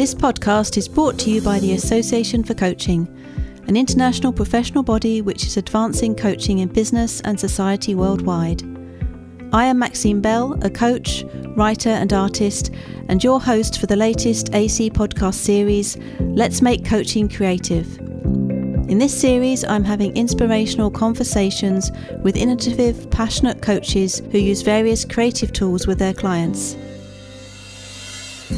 This podcast is brought to you by the Association for Coaching, an international professional body which is advancing coaching in business and society worldwide. I am Maxine Bell, a coach, writer and artist, and your host for the latest AC podcast series, Let's Make Coaching Creative. In this series, I'm having inspirational conversations with innovative, passionate coaches who use various creative tools with their clients.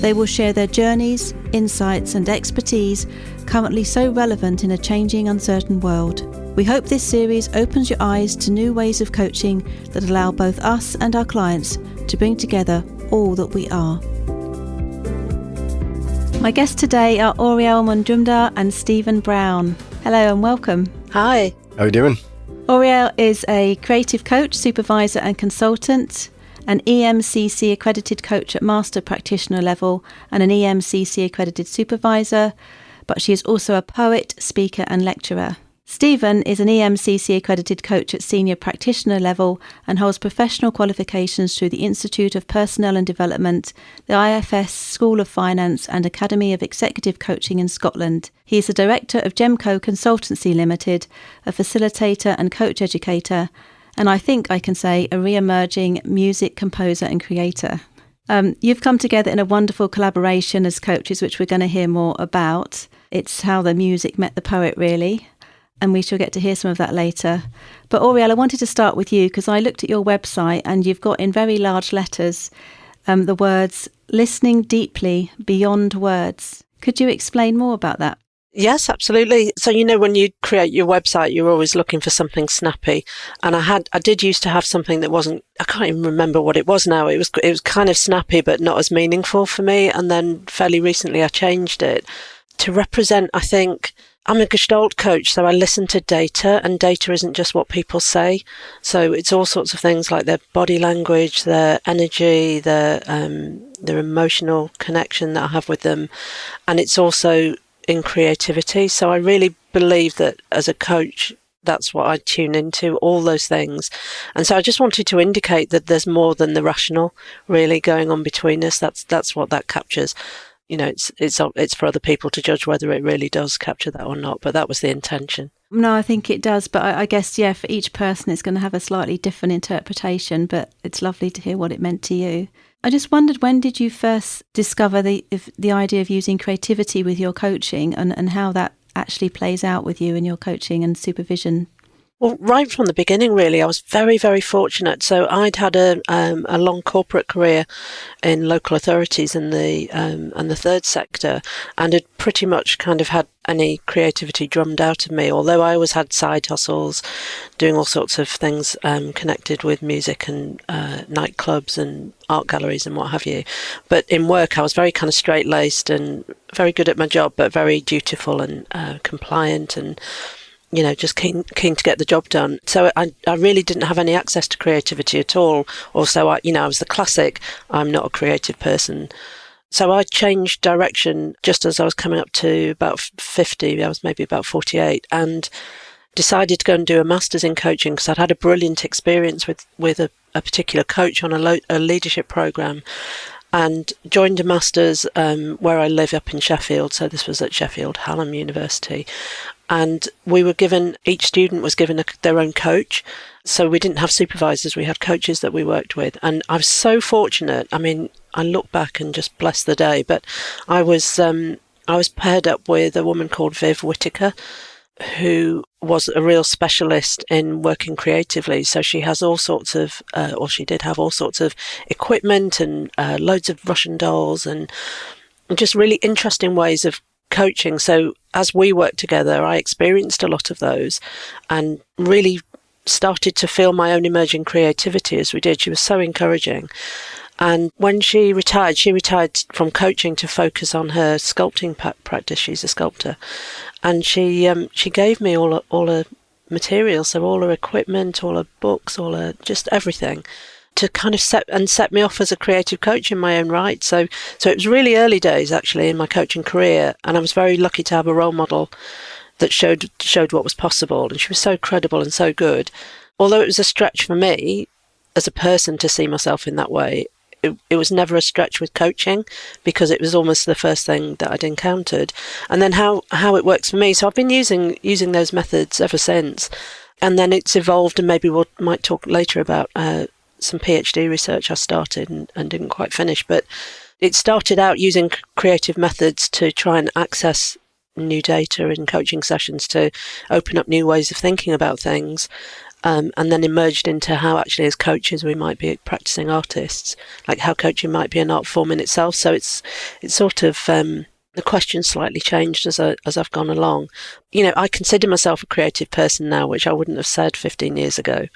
They will share their journeys, insights and expertise currently so relevant in a changing, uncertain world. We hope this series opens your eyes to new ways of coaching that allow both us and our clients to bring together all that we are. My guests today are Auriel Majumdar and Stephen Brown. Hello and welcome. Hi. How are you doing? Auriel is a creative coach, supervisor and consultant, an EMCC accredited coach at master practitioner level and an EMCC accredited supervisor, but she is also a poet, speaker and lecturer. Stephen is an EMCC accredited coach at senior practitioner level and holds professional qualifications through the Institute of Personnel and Development, the IFS School of Finance and Academy of Executive Coaching in Scotland. He is the director of Gemco Consultancy Limited, a facilitator and coach educator, and I think I can say a re-emerging music composer and creator. You've come together in a wonderful collaboration as coaches, which we're going to hear more about. It's how the music met the poet, really. And we shall get to hear some of that later. But Auriel, I wanted to start with you because I looked at your website and you've got in very large letters the words, listening deeply beyond words. Could you explain more about that? Yes, absolutely. So, when you create your website, you're always looking for something snappy. And I did used to have something that I can't even remember what it was now. It was kind of snappy, but not as meaningful for me. And then fairly recently I changed it to represent, I think, I'm a Gestalt coach, so I listen to data, and data isn't just what people say. So it's all sorts of things like their body language, their energy, their emotional connection that I have with them. And it's also in creativity. So I really believe that as a coach, that's what I tune into, all those things. And so I just wanted to indicate that there's more than the rational really going on between us. That's what that captures. It's for other people to judge whether it really does capture that or not, but that was the intention. No, I think it does, but I guess, for each person it's going to have a slightly different interpretation, but it's lovely to hear what it meant to you. I just wondered, when did you first discover the idea of using creativity with your coaching and how that actually plays out with you in your coaching and supervision? Well, right from the beginning, really, I was very, very fortunate. So I'd had a long corporate career in local authorities in the third sector, and had pretty much kind of had any creativity drummed out of me, although I always had side hustles, doing all sorts of things connected with music and nightclubs and art galleries and what have you. But in work, I was very kind of straight-laced and very good at my job, but very dutiful and compliant and just keen to get the job done. So I really didn't have any access to creativity at all. Also, I was the classic, I'm not a creative person. So I changed direction just as I was coming up to about 50. I was maybe about 48, and decided to go and do a master's in coaching because I'd had a brilliant experience with a particular coach on a leadership program, and joined a master's where I live up in Sheffield. So this was at Sheffield Hallam University. And each student was given their own coach. So we didn't have supervisors, we had coaches that we worked with. And I was so fortunate. I mean, I look back and just bless the day, but I was paired up with a woman called Viv Whitaker, who was a real specialist in working creatively. So she has all sorts of, she did have all sorts of equipment and loads of Russian dolls and just really interesting ways of coaching. So as we worked together, I experienced a lot of those and really started to feel my own emerging creativity as we did. She was so encouraging. And when she retired from coaching to focus on her sculpting practice. She's a sculptor. And she gave me all her materials, so all her equipment, all her books, just everything, to kind of set me off as a creative coach in my own right. So it was really early days actually in my coaching career, and I was very lucky to have a role model that showed what was possible, and she was so credible and so good. Although it was a stretch for me as a person to see myself in that way, it was never a stretch with coaching, because it was almost the first thing that I'd encountered. And then how it works for me. So I've been using those methods ever since. And then it's evolved, and maybe we might talk later about some PhD research I started and didn't quite finish. But it started out using creative methods to try and access new data in coaching sessions to open up new ways of thinking about things. And then emerged into how actually as coaches we might be practicing artists, like how coaching might be an art form in itself. So it's sort of the question slightly changed as I've gone along. I consider myself a creative person now, which I wouldn't have said 15 years ago.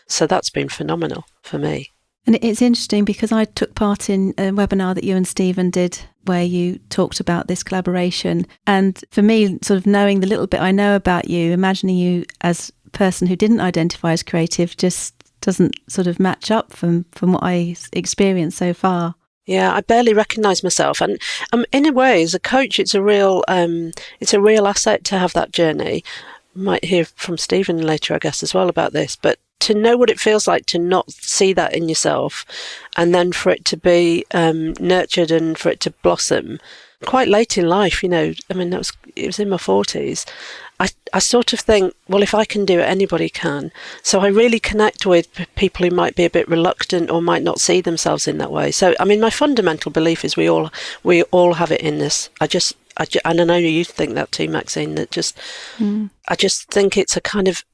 So that's been phenomenal for me. And it's interesting because I took part in a webinar that you and Stephen did where you talked about this collaboration. And for me, sort of knowing the little bit I know about you, imagining you as person who didn't identify as creative just doesn't sort of match up from what I experienced so far. Yeah, I barely recognise myself, and in a way, as a coach, it's a real asset to have that journey. Might hear from Stephen later, I guess, as well about this, but to know what it feels like to not see that in yourself, and then for it to be nurtured and for it to blossom quite late in life. It was in my 40s. I sort of think, well, if I can do it, anybody can. So I really connect with people who might be a bit reluctant or might not see themselves in that way. So, my fundamental belief is we all have it in us. And I know you think that too, Maxine, that I just think it's a kind of,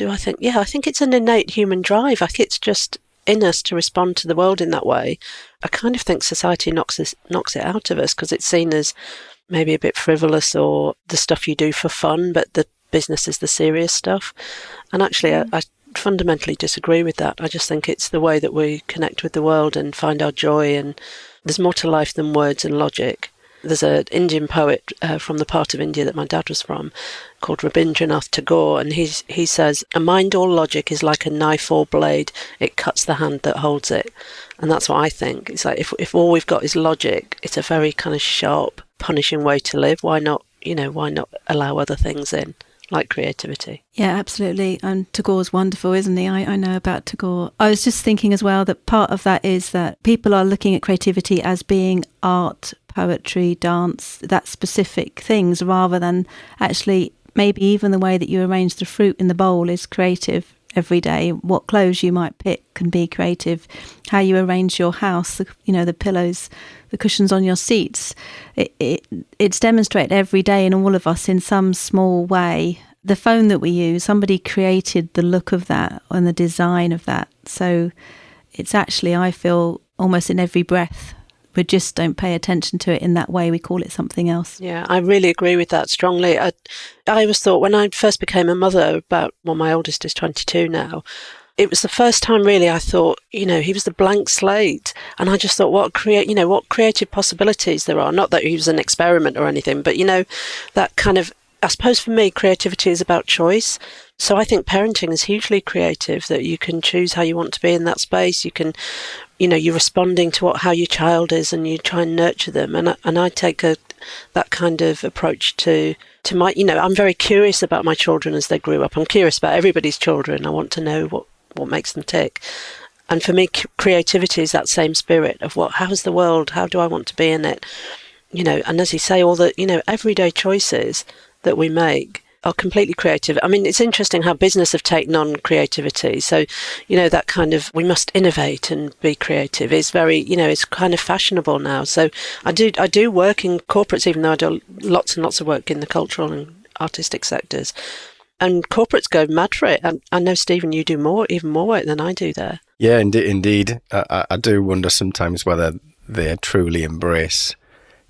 I think it's an innate human drive. I think it's just in us to respond to the world in that way. I kind of think society knocks it out of us because it's seen as maybe a bit frivolous or the stuff you do for fun, but the business is the serious stuff. And actually, I fundamentally disagree with that. I just think it's the way that we connect with the world and find our joy, and there's more to life than words and logic. There's an Indian poet from the part of India that my dad was from called Rabindranath Tagore, and he says, "A mind all logic is like a knife or blade, it cuts the hand that holds it." And that's what I think. It's like if all we've got is logic, it's a very kind of sharp, punishing way to live. Why not allow other things in, like creativity? Yeah, absolutely. And Tagore's wonderful, isn't he? I know about Tagore. I was just thinking as well that part of that is that people are looking at creativity as being art, poetry, dance, that specific things, rather than actually maybe even the way that you arrange the fruit in the bowl is creative every day. What clothes you might pick can be creative. How you arrange your house, the pillows, the cushions on your seats. It's demonstrated every day in all of us in some small way. The phone that we use, somebody created the look of that and the design of that. So it's actually, I feel, almost in every breath. We just don't pay attention to it in that way. We call it something else. Yeah, I really agree with that strongly. I always thought when I first became a mother, my oldest is 22 now, it was the first time really I thought, he was the blank slate. And I just thought what creative possibilities there are. Not that he was an experiment or anything, but, that kind of, I suppose for me, creativity is about choice. So I think parenting is hugely creative, that you can choose how you want to be in that space. You can, you're responding to how your child is and you try and nurture them. And I take that kind of approach to my, I'm very curious about my children as they grew up. I'm curious about everybody's children. I want to know what makes them tick. And for me, creativity is that same spirit of how's the world? How do I want to be in it? And as you say, all the, everyday choices that we make are completely creative. It's interesting how business have taken on creativity. So, that kind of, we must innovate and be creative is very, it's kind of fashionable now. So I do work in corporates, even though I do lots and lots of work in the cultural and artistic sectors. And corporates go mad for it. And I know, Stephen, you do even more work than I do there. Yeah, indeed. I do wonder sometimes whether they truly embrace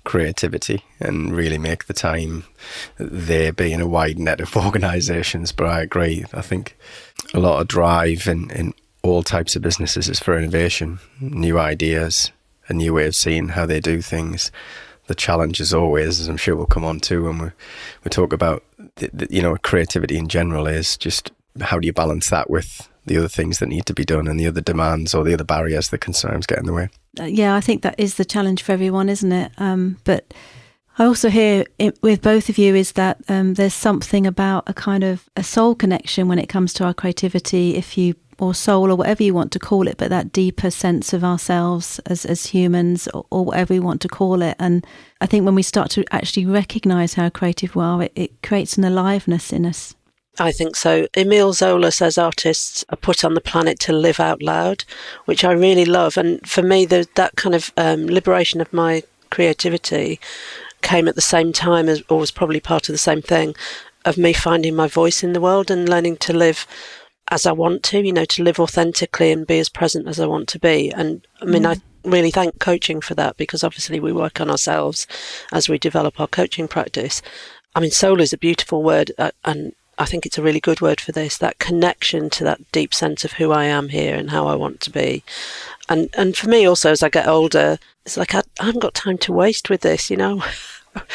creativity and really make the time there be in a wide net of organisations. But I agree. I think a lot of drive in all types of businesses is for innovation, new ideas, a new way of seeing how they do things. The challenge is always, as I'm sure we'll come on to when we talk about creativity in general, is just how do you balance that with the other things that need to be done and the other demands or the other barriers that can sometimes get in the way. Yeah, I think that is the challenge for everyone, isn't it? But I also hear with both of you is that there's something about a kind of a soul connection when it comes to our creativity. If you or soul or whatever you want to call it, but that deeper sense of ourselves as humans, or whatever we want to call it. And I think when we start to actually recognise how creative we are, it creates an aliveness in us. I think so. Emile Zola says artists are put on the planet to live out loud, which I really love. And for me, that kind of liberation of my creativity came at the same time as, or was probably part of the same thing, of me finding my voice in the world and learning to live as I want to, to live authentically and be as present as I want to be. And I mean, I really thank coaching for that, because obviously we work on ourselves as we develop our coaching practice. I mean, soul is a beautiful word, and I think it's a really good word for this, that connection to that deep sense of who I am here and how I want to be. And for me also, as I get older, it's like I haven't got time to waste with this,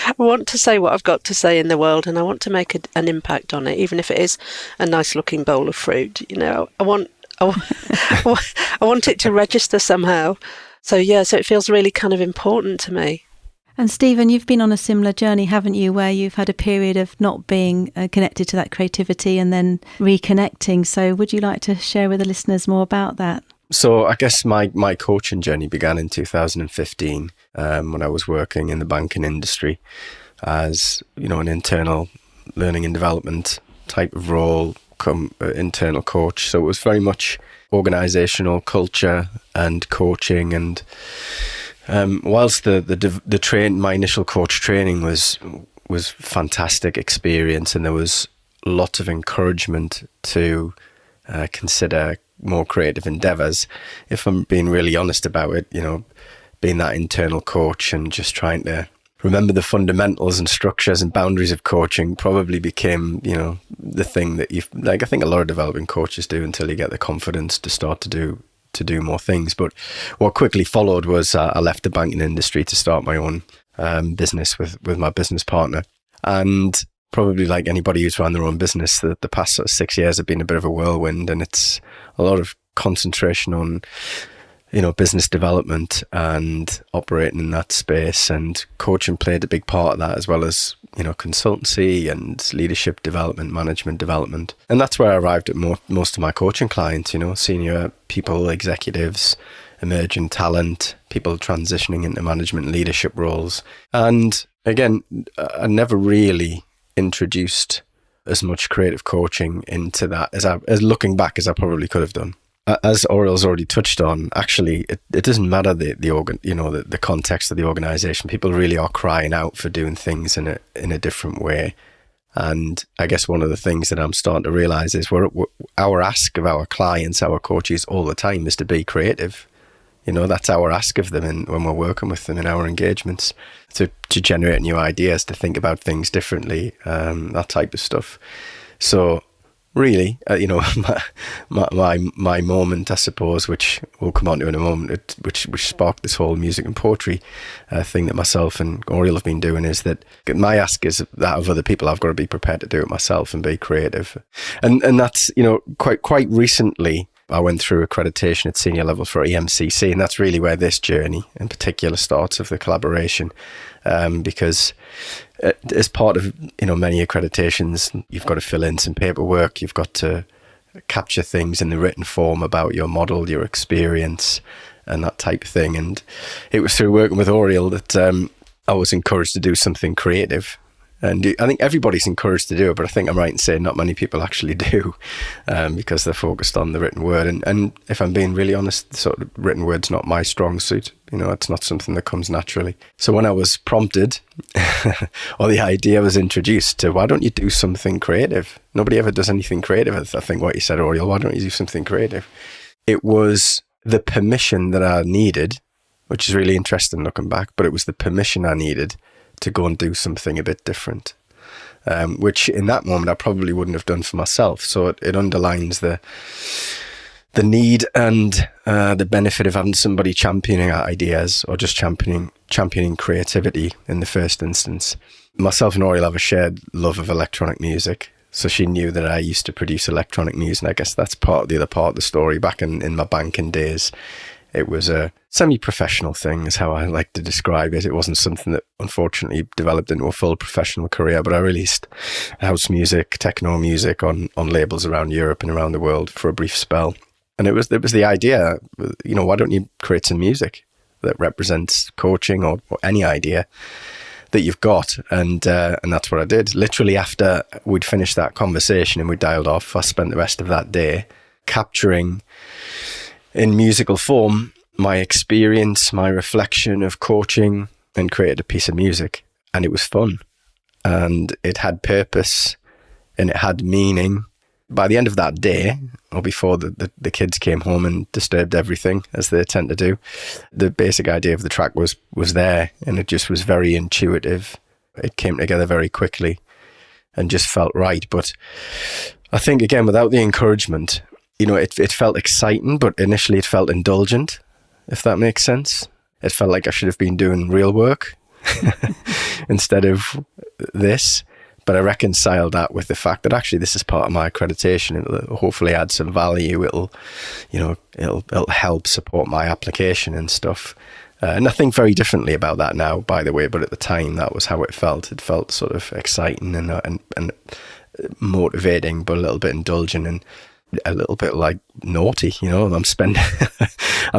I want to say what I've got to say in the world, and I want to make an impact on it, even if it is a nice looking bowl of fruit. I want it to register somehow. So it feels really kind of important to me. And Stephen, you've been on a similar journey, haven't you, where you've had a period of not being connected to that creativity and then reconnecting. So would you like to share with the listeners more about that? So I guess my coaching journey began in 2015 when I was working in the banking industry as, an internal learning and development type of role, internal coach. So it was very much organisational culture and coaching. And whilst my initial coach training was fantastic experience, and there was lots of encouragement to consider more creative endeavours, if I'm being really honest about it, being that internal coach and just trying to remember the fundamentals and structures and boundaries of coaching probably became, the thing that I think a lot of developing coaches do until you get the confidence to start to do more things. But what quickly followed was I left the banking industry to start my own business with my business partner. And probably like anybody who's run their own business, the past 6 years have been a bit of a whirlwind, and it's a lot of concentration on, business development and operating in that space, and coaching played a big part of that, as well as, consultancy and leadership development, management development. And that's where I arrived at most of my coaching clients, senior people, executives, emerging talent, people transitioning into management and leadership roles. And again, I never really introduced as much creative coaching into that as looking back as I probably could have done. As Auriel's already touched on, actually, it doesn't matter the context of the organisation. People really are crying out for doing things in a different way. And I guess one of the things that I'm starting to realise is our ask of our clients, our coaches, all the time is to be creative. That's our ask of them, and when we're working with them in our engagements, to generate new ideas, to think about things differently, that type of stuff. So really, my moment, I suppose, which we'll come on to in a moment, which sparked this whole music and poetry thing that myself and Auriel have been doing, is that my ask is that of other people. I've got to be prepared to do it myself and be creative. And that's, quite recently, I went through accreditation at senior level for EMCC, and that's really where this journey in particular starts, of the collaboration, because as part of many accreditations, you've got to fill in some paperwork, you've got to capture things in the written form about your model, your experience, and that type of thing. And it was through working with Auriel that I was encouraged to do something creative. And I think everybody's encouraged to do it, but I think I'm right in saying not many people actually do, because they're focused on the written word. And if I'm being really honest, the sort of written word's not my strong suit. It's not something that comes naturally. So when I was prompted, or the idea was introduced to, why don't you do something creative? Nobody ever does anything creative. I think what you said, Auriel, why don't you do something creative? It was the permission that I needed, which is really interesting looking back, but it was the permission I needed to go and do something a bit different, which in that moment I probably wouldn't have done for myself. So it underlines the need and the benefit of having somebody championing our ideas, or just championing creativity in the first instance. Myself and Auriel have a shared love of electronic music, so she knew that I used to produce electronic music, and I guess that's the other part of the story. Back in my banking days, it was a semi-professional thing, is how I like to describe it. It wasn't something that unfortunately developed into a full professional career, but I released house music, techno music on labels around Europe and around the world for a brief spell. And it was the idea, why don't you create some music that represents coaching or any idea that you've got? And that's what I did. Literally after we'd finished that conversation and we dialed off, I spent the rest of that day capturing in musical form my experience, my reflection of coaching, and created a piece of music. And it was fun, and it had purpose, and it had meaning. By the end of that day, or before the kids came home and disturbed everything, as they tend to do, the basic idea of the track was there, and it just was very intuitive. It came together very quickly and just felt right. But I think, again, without the encouragement, it felt exciting, but initially it felt indulgent, if that makes sense. It felt like I should have been doing real work instead of this. But I reconciled that with the fact that actually this is part of my accreditation. It'll hopefully add some value. It'll help support my application and stuff. And I think very differently about that now, by the way. But at the time, that was how it felt. It felt sort of exciting and motivating, but a little bit indulgent and a little bit like naughty. I'm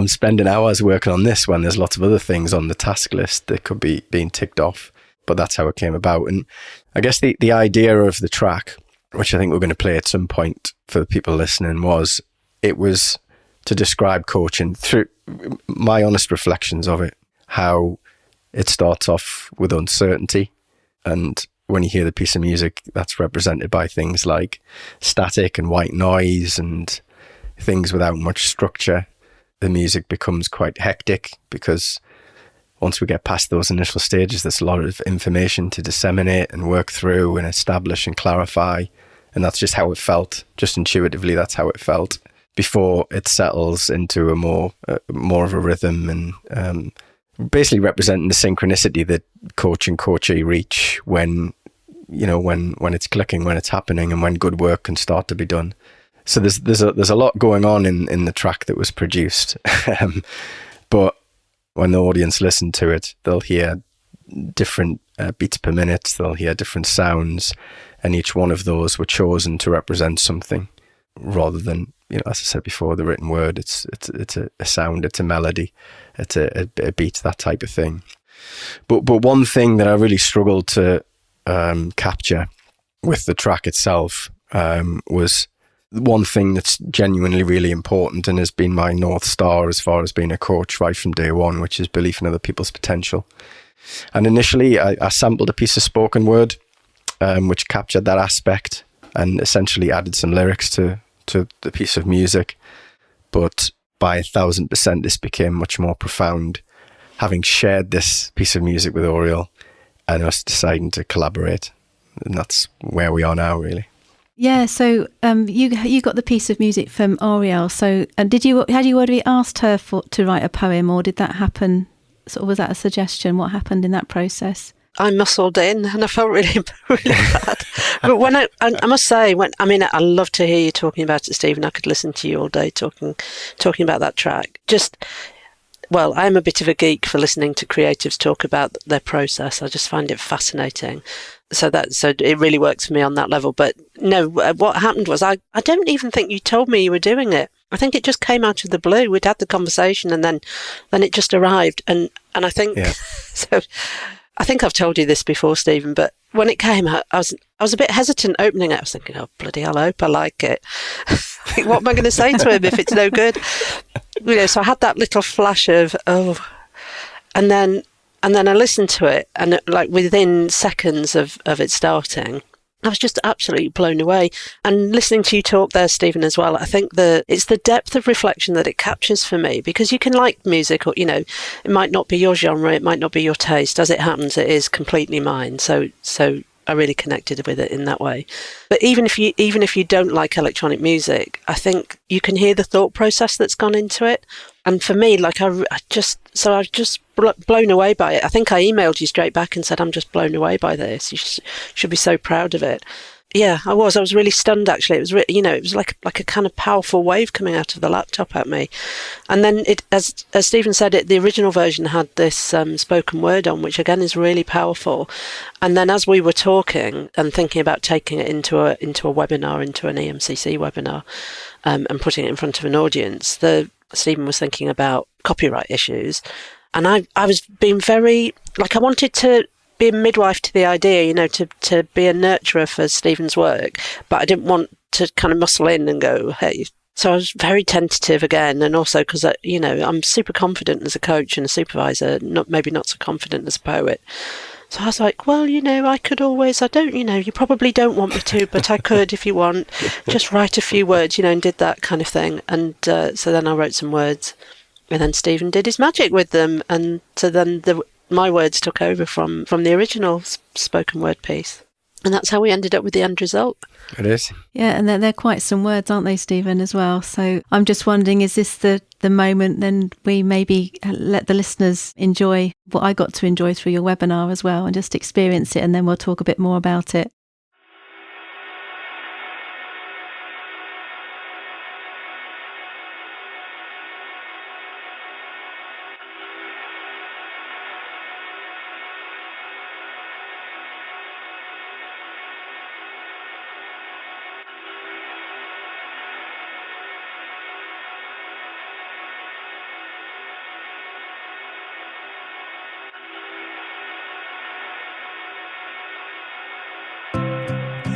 spending hours working on this when there's lots of other things on the task list that could be being ticked off. But that's how it came about. And I guess the idea of the track, which I think we're going to play at some point for the people listening, was to describe coaching through my honest reflections of it, how it starts off with uncertainty. And when you hear the piece of music, that's represented by things like static and white noise and things without much structure. The music becomes quite hectic because once we get past those initial stages, there's a lot of information to disseminate and work through and establish and clarify. And that's just how it felt. Just intuitively, that's how it felt before it settles into a more of a rhythm and basically representing the synchronicity that coach and coachee reach when it's clicking, when it's happening, and when good work can start to be done. So there's a lot going on in the track that was produced, but when the audience listen to it, they'll hear different beats per minute, they'll hear different sounds, and each one of those were chosen to represent something rather than, as I said before, the written word. It's a sound, it's a melody, it's a beat, that type of thing. But one thing that I really struggled to capture with the track itself was one thing that's genuinely really important and has been my North Star as far as being a coach right from day one, which is belief in other people's potential. And initially I sampled a piece of spoken word which captured that aspect and essentially added some lyrics to the piece of music. But by 1,000%, this became much more profound, having shared this piece of music with Auriel and us deciding to collaborate. And that's where we are now, really. Yeah, so you got the piece of music from Auriel. So had you already asked her to write a poem, or did that happen? Sort of, was that a suggestion? What happened in that process? I muscled in, and I felt really, really bad. But when I must say, I love to hear you talking about it, Stephen. I could listen to you all day talking about that track. I'm a bit of a geek for listening to creatives talk about their process. I just find it fascinating. So it really works for me on that level. But no, what happened was I don't even think you told me you were doing it. I think it just came out of the blue. We'd had the conversation and then it just arrived. And I think, So I think I've told you this before, Stephen, but when it came out, I was a bit hesitant opening it. I was thinking, oh, bloody hell, I hope I like it. What am I going to say to him if it's no good? So I had that little flash of, and then I listened to it, and like within seconds of it starting, I was just absolutely blown away. And listening to you talk there, Stephen, as well, I think it's the depth of reflection that it captures for me, because you can like music, or, it might not be your genre, it might not be your taste. As it happens, it is completely mine. So I really connected with it in that way. But even if you don't like electronic music, I think you can hear the thought process that's gone into it. And for me, like I was just blown away by it. I think I emailed you straight back and said, I'm just blown away by this. You should be so proud of it. Yeah, I was really stunned, actually. It was, it was like a kind of powerful wave coming out of the laptop at me. And then, as Stephen said, the original version had this spoken word on, which again is really powerful. And then as we were talking and thinking about taking it into a webinar, into an EMCC webinar, and putting it in front of an audience, Stephen was thinking about copyright issues. And I was being very, I wanted to be a midwife to the idea, to be a nurturer for Stephen's work, but I didn't want to kind of muscle in and go, hey. So I was very tentative again, and also because, I'm super confident as a coach and a supervisor, maybe not so confident as a poet. So I was like, well, I could always, you probably don't want me to, but I could if you want, just write a few words, and did that kind of thing. And so then I wrote some words, and then Stephen did his magic with them, and so then my words took over from the original spoken word piece. And that's how we ended up with the end result. It is. Yeah, and they're quite some words, aren't they, Stephen, as well? So I'm just wondering, is this the moment then we maybe let the listeners enjoy what I got to enjoy through your webinar as well, and just experience it, and then we'll talk a bit more about it.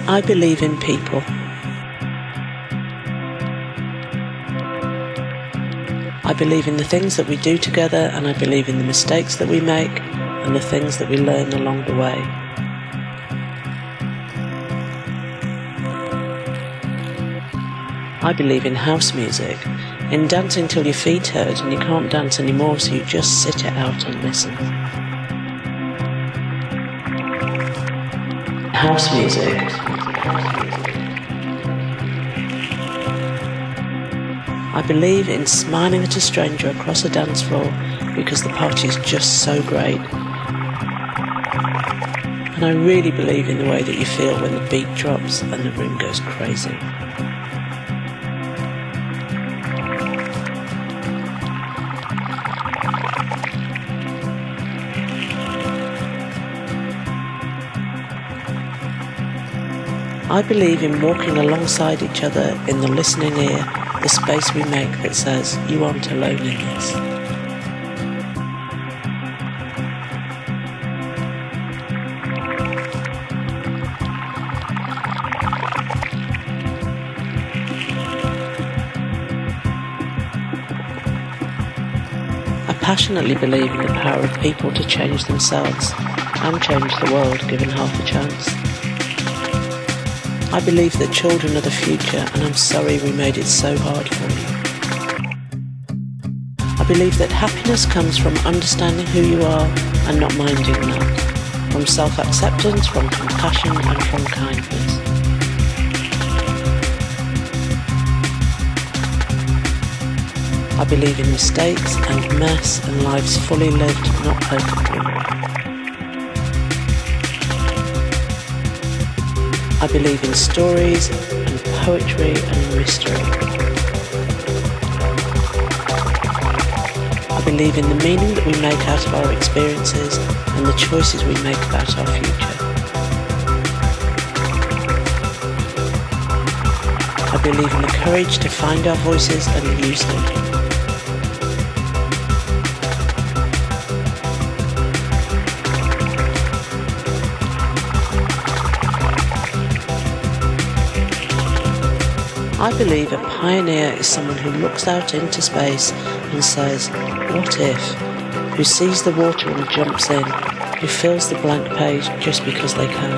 I believe in people. I believe in the things that we do together, and I believe in the mistakes that we make and the things that we learn along the way. I believe in house music, in dancing till your feet hurt and you can't dance anymore, so you just sit it out and listen. House music. I believe in smiling at a stranger across a dance floor because the party is just so great. And I really believe in the way that you feel when the beat drops and the room goes crazy. I believe in walking alongside each other in the listening ear, the space we make that says, you aren't alone in this. I passionately believe in the power of people to change themselves and change the world given half a chance. I believe that children are the future, and I'm sorry we made it so hard for you. I believe that happiness comes from understanding who you are and not minding that, from self-acceptance, from compassion and from kindness. I believe in mistakes and mess and lives fully lived, not perfectly. I believe in stories and poetry and mystery. I believe in the meaning that we make out of our experiences and the choices we make about our future. I believe in the courage to find our voices and use them. I believe a pioneer is someone who looks out into space and says, what if? Who sees the water and jumps in, who fills the blank page just because they can.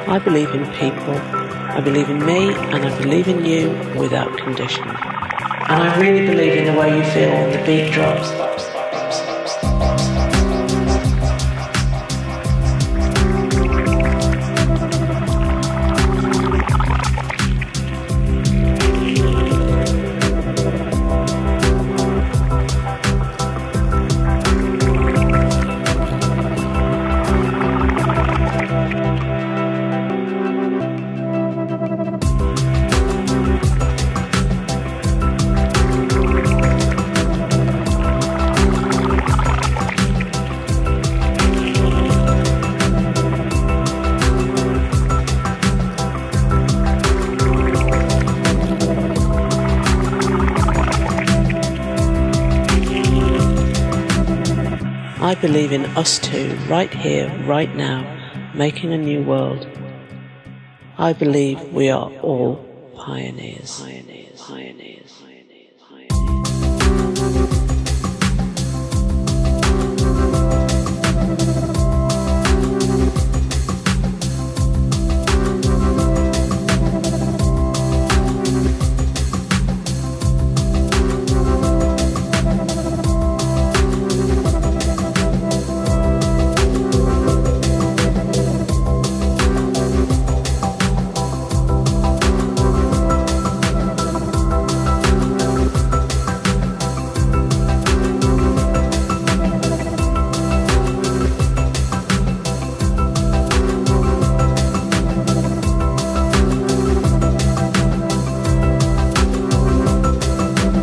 I believe in people, I believe in me, and I believe in you without condition. And I really believe in the way you feel when the beat drops. I believe in us two, right here, right now, making a new world. I believe we are all pioneers.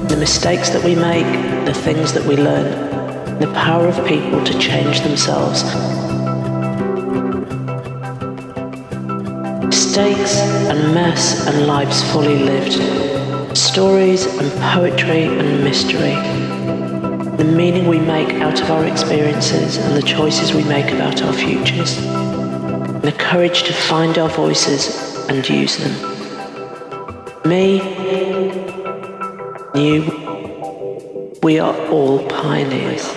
The mistakes that we make, the things that we learn, the power of people to change themselves. Mistakes and mess and lives fully lived. Stories and poetry and mystery. The meaning we make out of our experiences and the choices we make about our futures. The courage to find our voices and use them. Me, you, we are all pioneers.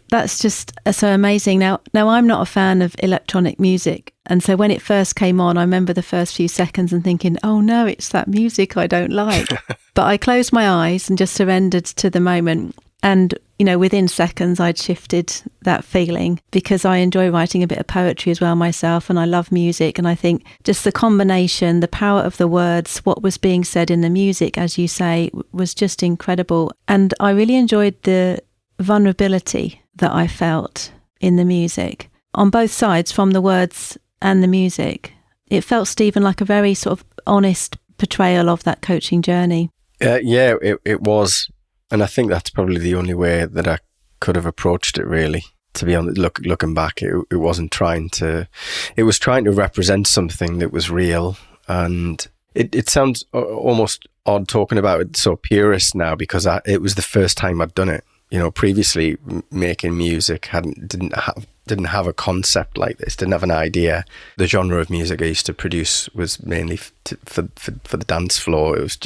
That's just so amazing. Now I'm not a fan of electronic music. And so when it first came on, I remember the first few seconds and thinking, oh no, it's that music I don't like. But I closed my eyes and just surrendered to the moment. And, you know, within seconds, I'd shifted that feeling because I enjoy writing a bit of poetry as well myself. And I love music. And I think just the combination, the power of the words, what was being said in the music, as you say, was just incredible. And I really enjoyed the vulnerability that I felt in the music on both sides, from the words and the music. It felt, Stephen, like a very sort of honest portrayal of that coaching journey. Yeah, it was. And I think that's probably the only way that I could have approached it, really. To be honest, looking back, it wasn't trying to... It was trying to represent something that was real. And it sounds almost odd talking about it so purist now, because it was the first time I'd done it. You know, previously making music didn't have a concept like this, didn't have an idea. The genre of music I used to produce was mainly for the dance floor. It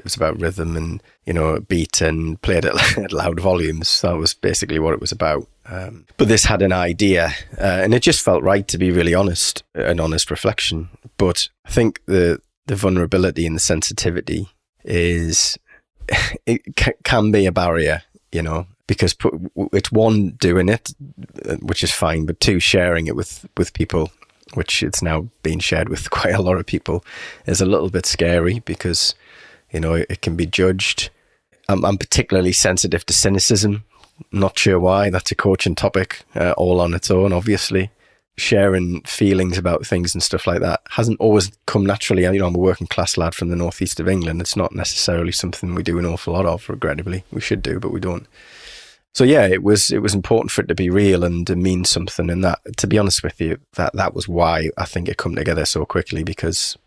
was about rhythm and, you know, beat, and played at loud volumes. That was basically what it was about. But this had an idea, and it just felt right to be really honest, an honest reflection. But I think the vulnerability and the sensitivity can be a barrier. You know, because it's one, doing it, which is fine, but two, sharing it with people, which it's now being shared with quite a lot of people, is a little bit scary because, you know, it can be judged. I'm particularly sensitive to cynicism. Not sure why. That's a coaching topic all on its own, obviously. Sharing feelings about things and stuff like that hasn't always come naturally. You know, I'm a working class lad from the northeast of England. It's not necessarily something we do an awful lot of, regrettably. We should do, but we don't. So yeah, it was important for it to be real and to mean something. And that, to be honest with you, that was why I think it come together so quickly, because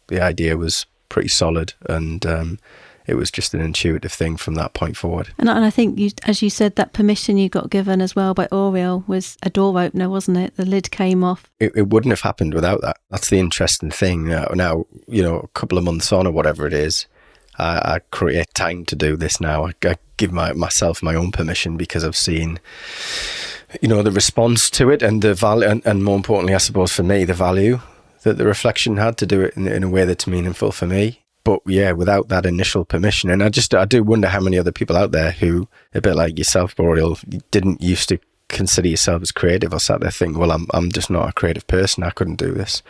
the idea was pretty solid, and it was just an intuitive thing from that point forward. And I think, as you said, that permission you got given as well by Auriel was a door opener, wasn't it? The lid came off. It wouldn't have happened without that. That's the interesting thing. Now, you know, a couple of months on or whatever it is, I create time to do this now. I give myself my own permission because I've seen, you know, the response to it and the value, and more importantly, I suppose for me, the value that the reflection had to do it in a way that's meaningful for me. But yeah, without that initial permission, and I do wonder how many other people out there who, a bit like yourself, Auriel, didn't used to consider yourself as creative, or sat there thinking, well, I'm just not a creative person, I couldn't do this.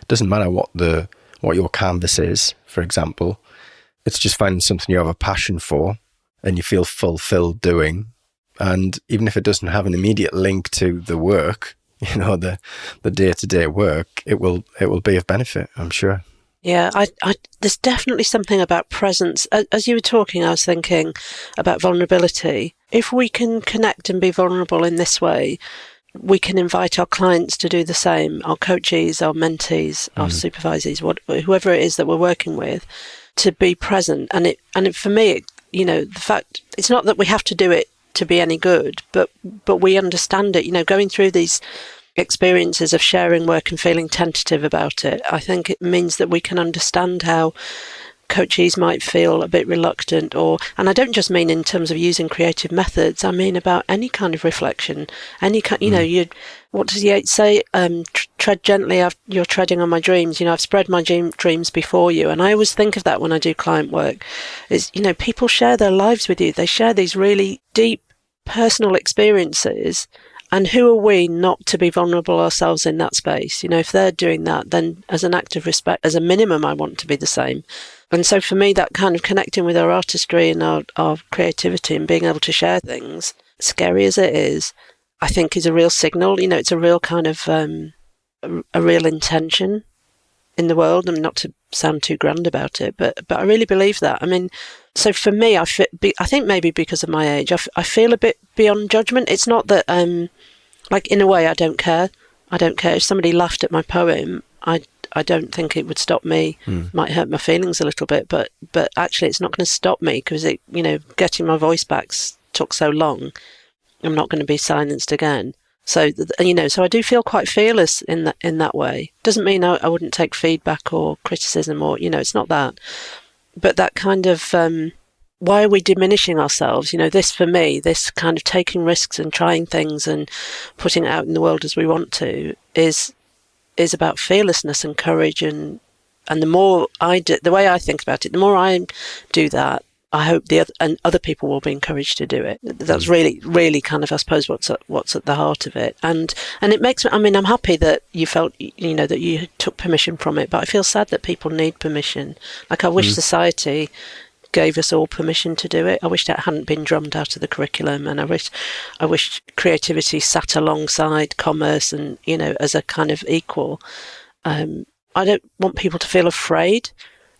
It doesn't matter what your canvas is, for example. It's just finding something you have a passion for and you feel fulfilled doing. And even if it doesn't have an immediate link to the work, you know, the day-to-day work, it will be of benefit, I'm sure. Yeah, there's definitely something about presence. As you were talking, I was thinking about vulnerability. If we can connect and be vulnerable in this way, we can invite our clients to do the same, our coaches, our mentees, our supervisors, whoever it is that we're working with, to be present. And for me, the fact, it's not that we have to do it to be any good, but we understand it, going through these experiences of sharing work and feeling tentative about it. I think it means that we can understand how coachees might feel a bit reluctant, and I don't just mean in terms of using creative methods, I mean about any kind of reflection, any kind, what does Yeats say? Tread gently, you're treading on my dreams. I've spread my dreams before you. And I always think of that when I do client work, is, people share their lives with you. They share these really deep personal experiences. And who are we not to be vulnerable ourselves in that space? If they're doing that, then as an act of respect, as a minimum, I want to be the same. And so for me, that kind of connecting with our artistry and our creativity and being able to share things, scary as it is, I think is a real signal. It's a real kind of a real intention in the world. And not to sound too grand about it, but I really believe that. I mean, so for me, I think maybe because of my age, I feel a bit beyond judgment. It's not that, in a way, I don't care. I don't care if somebody laughed at my poem. I don't think it would stop me. Might hurt my feelings a little bit, but actually, it's not going to stop me because getting my voice back took so long. I'm not going to be silenced again. So so I do feel quite fearless in that way. Doesn't mean I wouldn't take feedback or criticism or it's not that. But that kind of why are we diminishing ourselves? This for me, this kind of taking risks and trying things and putting it out in the world as we want to is about fearlessness and courage. And the more I do, the way I think about it, the more I do that, I hope other people will be encouraged to do it. That's really, really kind of, I suppose, what's at the heart of it. And it makes me, I'm happy that you felt, that you took permission from it, but I feel sad that people need permission. Like, I wish society gave us all permission to do it. I wish that hadn't been drummed out of the curriculum, and I wish creativity sat alongside commerce and, as a kind of equal. I don't want people to feel afraid,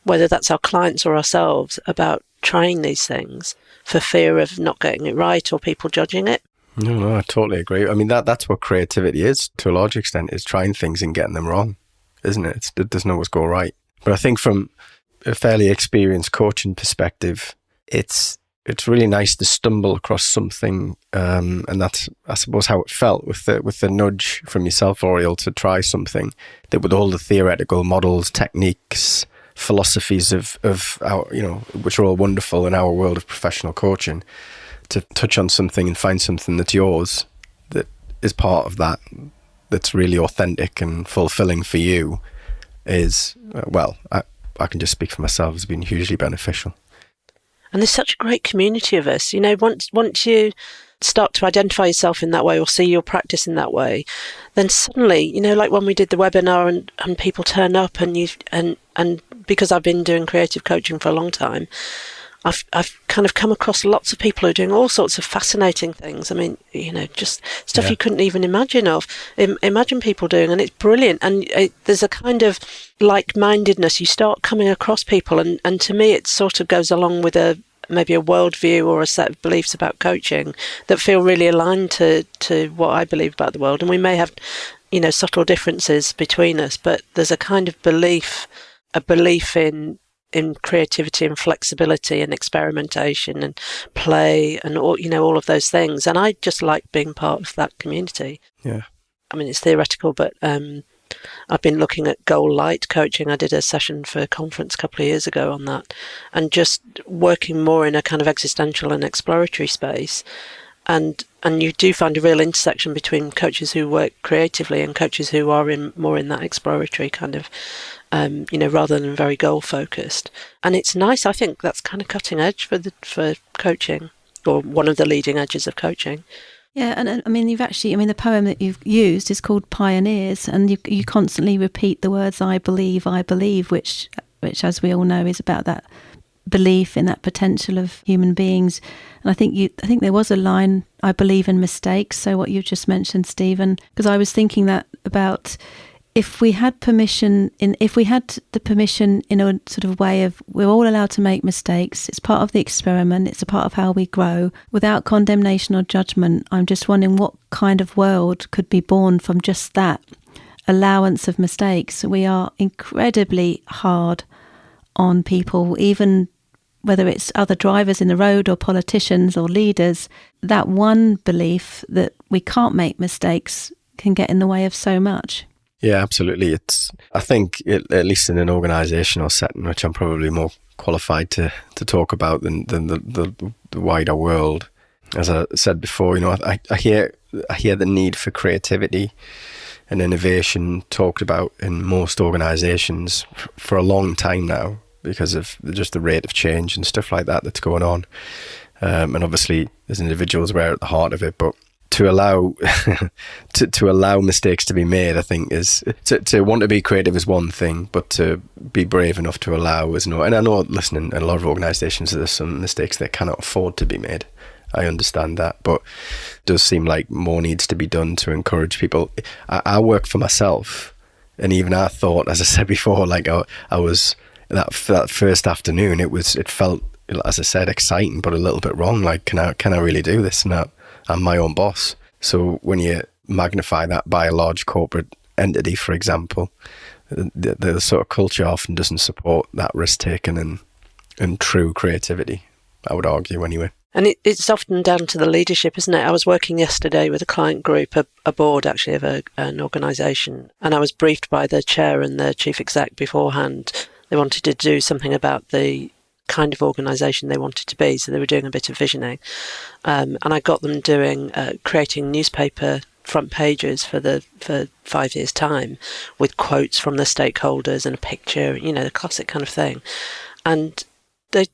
whether that's our clients or ourselves, about trying these things for fear of not getting it right or people judging it. No, I totally agree. I mean, that's what creativity is to a large extent, is trying things and getting them wrong, isn't it? It doesn't always go right. But I think from a fairly experienced coaching perspective, it's really nice to stumble across something, and that's, I suppose, how it felt with the nudge from yourself, Auriel, to try something that, with all the theoretical models, techniques, philosophies of our, which are all wonderful in our world of professional coaching, to touch on something and find something that's yours, that is part of that, that's really authentic and fulfilling for you, is, I can just speak for myself, has been hugely beneficial. And there's such a great community of us. Once you start to identify yourself in that way or see your practice in that way, then suddenly, like when we did the webinar and people turn up and because I've been doing creative coaching for a long time, I've kind of come across lots of people who are doing all sorts of fascinating things. I mean, just stuff you couldn't even imagine people doing, and it's brilliant. And there's a kind of like-mindedness. You start coming across people, and to me, it sort of goes along with maybe a worldview or a set of beliefs about coaching that feel really aligned to what I believe about the world. And we may have, subtle differences between us, but there's a kind of belief in creativity and flexibility and experimentation and play and all of those things. And I just like being part of that community. Yeah. I mean, it's theoretical, but I've been looking at goal light coaching. I did a session for a conference a couple of years ago on that, and just working more in a kind of existential and exploratory space. And you do find a real intersection between coaches who work creatively and coaches who are more in that exploratory kind of, rather than very goal focused. And it's nice. I think that's kind of cutting edge for coaching, or one of the leading edges of coaching. Yeah, and I mean, the poem that you've used is called Pioneers, and you constantly repeat the words "I believe," which, as we all know, is about that belief in that potential of human beings. And I think there was a line, "I believe in mistakes." So what you just mentioned, Stephen, because I was thinking that about if we had the permission in a sort of way of, we're all allowed to make mistakes. It's part of the experiment. It's a part of how we grow, without condemnation or judgment. I'm just wondering what kind of world could be born from just that allowance of mistakes. We are incredibly hard on people, even whether it's other drivers in the road or politicians or leaders, that one belief that we can't make mistakes can get in the way of so much. Yeah, absolutely. I think, at least in an organisational setting, which I'm probably more qualified to talk about than the wider world. As I said before, I hear the need for creativity and innovation talked about in most organisations for a long time now, because of just the rate of change and stuff like that that's going on. And obviously, as individuals, we're at the heart of it. But to allow to allow mistakes to be made, I think, is to want to be creative is one thing, but to be brave enough to allow is no. And I know, listening in a lot of organisations, there's some mistakes that cannot afford to be made. I understand that, but it does seem like more needs to be done to encourage people. I work for myself, and even I thought, as I said before, like I was. That first afternoon, it felt, as I said, exciting, but a little bit wrong. Like, can I really do this? And I'm my own boss. So when you magnify that by a large corporate entity, for example, the sort of culture often doesn't support that risk taking and true creativity, I would argue anyway. And it's often down to the leadership, isn't it? I was working yesterday with a client group, a board actually of an organisation, and I was briefed by the chair and the chief exec beforehand. They wanted to do something about the kind of organisation they wanted to be, so they were doing a bit of visioning. And I got them creating newspaper front pages for 5 years' time, with quotes from the stakeholders and a picture, the classic kind of thing. And they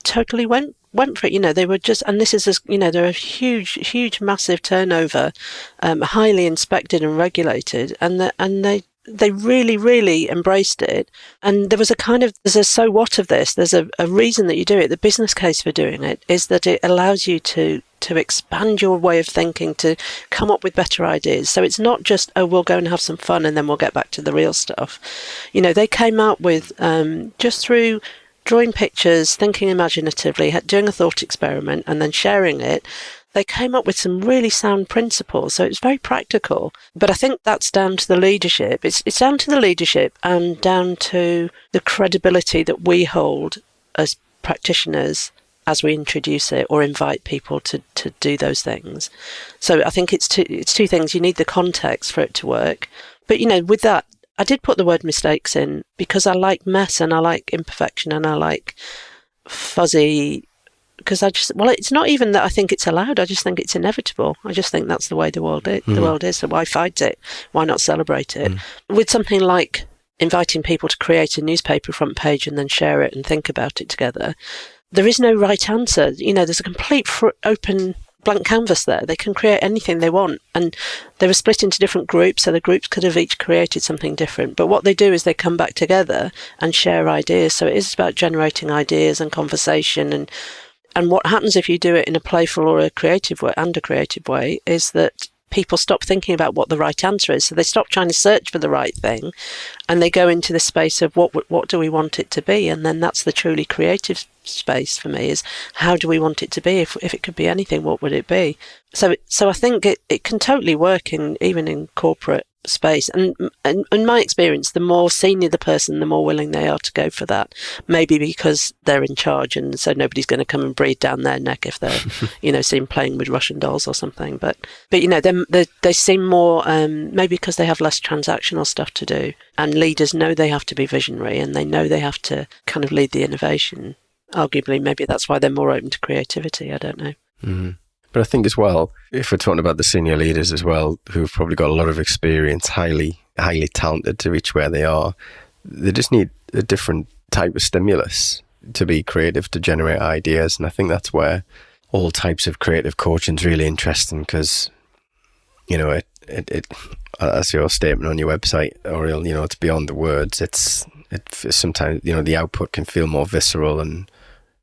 totally went for it. They were just, and this is, they're a huge, massive turnover, highly inspected and regulated, and they really, really embraced it. And there's a so what of this. There's a reason that you do it. The business case for doing it is that it allows you to expand your way of thinking, to come up with better ideas. So it's not just, we'll go and have some fun and then we'll get back to the real stuff. They came out with, just through drawing pictures, thinking imaginatively, doing a thought experiment and then sharing it, they came up with some really sound principles. So it's very practical. But I think that's down to the leadership. It's down to the leadership and down to the credibility that we hold as practitioners as we introduce it or invite people to do those things. So I think it's two things. You need the context for it to work. But, with that, I did put the word mistakes in because I like mess and I like imperfection and I like fuzzy. Because it's not even that I think it's allowed. I just think it's inevitable. I just think that's the way the world is. The world is. So why fight it? Why not celebrate it? With something like inviting people to create a newspaper front page and then share it and think about it together, there is no right answer. There's a complete open blank canvas there. They can create anything they want. And they were split into different groups, so the groups could have each created something different. But what they do is they come back together and share ideas. So it is about generating ideas and conversation. And what happens if you do it in a playful or a creative way is that people stop thinking about what the right answer is. So they stop trying to search for the right thing and they go into the space of what do we want it to be? And then that's the truly creative space for me, is how do we want it to be? If it could be anything, what would it be? So I think it can totally work even in corporate space. And in my experience, the more senior the person, the more willing they are to go for that. Maybe because they're in charge, and so nobody's going to come and breathe down their neck if they're, seen playing with Russian dolls or something. But they seem more maybe because they have less transactional stuff to do, and leaders know they have to be visionary and they know they have to kind of lead the innovation. Arguably, maybe that's why they're more open to creativity. I don't know. Mm-hmm. But I think as well, if we're talking about the senior leaders as well, who've probably got a lot of experience, highly talented to reach where they are, they just need a different type of stimulus to be creative, to generate ideas. And I think that's where all types of creative coaching is really interesting, because, it as your statement on your website, Auriel, it's beyond the words. It's sometimes, the output can feel more visceral, and